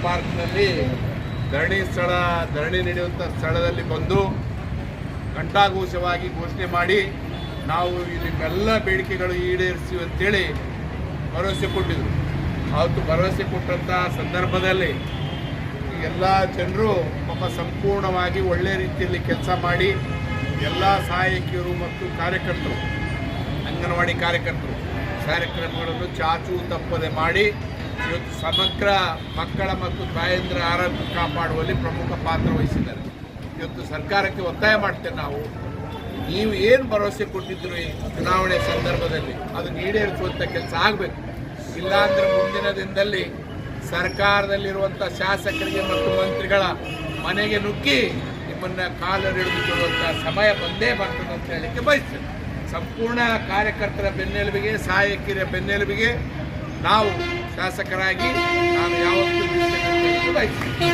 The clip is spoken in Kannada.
ಪಾರ್ಕ್ನಲ್ಲಿ ಧರಣಿ ನಡೆಯುವಂಥ ಸ್ಥಳದಲ್ಲಿ ಬಂದು ಘಂಟಾಘೋಷವಾಗಿ ಘೋಷಣೆ ಮಾಡಿ ನಾವು ನಿಮ್ಮೆಲ್ಲ ಬೇಡಿಕೆಗಳು ಈಡೇರಿಸ್ತೀವಿ ಅಂತೇಳಿ ಭರವಸೆ ಕೊಟ್ಟಿದ್ರು. ಅವತ್ತು ಭರವಸೆ ಕೊಟ್ಟಂಥ ಸಂದರ್ಭದಲ್ಲಿ ಎಲ್ಲ ಜನರು ಪಾಪ ಸಂಪೂರ್ಣವಾಗಿ ಒಳ್ಳೆಯ ರೀತಿಯಲ್ಲಿ ಕೆಲಸ ಮಾಡಿ ಎಲ್ಲ ಸಹಾಯಕಿಯರು ಮತ್ತು ಕಾರ್ಯಕರ್ತರು, ಅಂಗನವಾಡಿ ಕಾರ್ಯಕರ್ತರು ಕಾರ್ಯಕ್ರಮಗಳನ್ನು ಚಾಚು ತಪ್ಪದೆ ಮಾಡಿ ಇವತ್ತು ಸಮಗ್ರ ಮಕ್ಕಳ ಮತ್ತು ತಾಯಂದಿರ ಆರೋಗ್ಯ ಕಾಪಾಡುವಲ್ಲಿ ಪ್ರಮುಖ ಪಾತ್ರ ವಹಿಸಿದ್ದಾರೆ. ಇವತ್ತು ಸರ್ಕಾರಕ್ಕೆ ಒತ್ತಾಯ ಮಾಡ್ತೇವೆ, ನಾವು ನೀವು ಏನು ಭರವಸೆ ಕೊಟ್ಟಿದ್ರು ಚುನಾವಣೆ ಸಂದರ್ಭದಲ್ಲಿ ಅದನ್ನು ಈಡೇರಿಸುವಂಥ ಕೆಲಸ ಆಗಬೇಕು. ಇಲ್ಲಾಂದರೆ ಮುಂದಿನ ದಿನದಲ್ಲಿ ಸರ್ಕಾರದಲ್ಲಿರುವಂಥ ಶಾಸಕರಿಗೆ ಮತ್ತು ಮಂತ್ರಿಗಳ ಮನೆಗೆ ನುಗ್ಗಿ ನಿಮ್ಮನ್ನು ಕಾಲರಿಡಿದುಕೊಳ್ಳುವಂಥ ಸಮಯ ಬಂದೇ ಬರ್ತದೆ ಅಂತ ಹೇಳಲಿಕ್ಕೆ ಬಯಸ್ತೇನೆ. ಸಂಪೂರ್ಣ ಕಾರ್ಯಕರ್ತರ ಬೆನ್ನೆಲುಬಿಗೆ, ಸಹಾಯಕಿಯರ ಬೆನ್ನೆಲುಬಿಗೆ ನಾವು ಶಾಸಕರಾಗಿ ನಾನು ಯಾವತ್ತೂ ಬಯಸ್ತೇನೆ.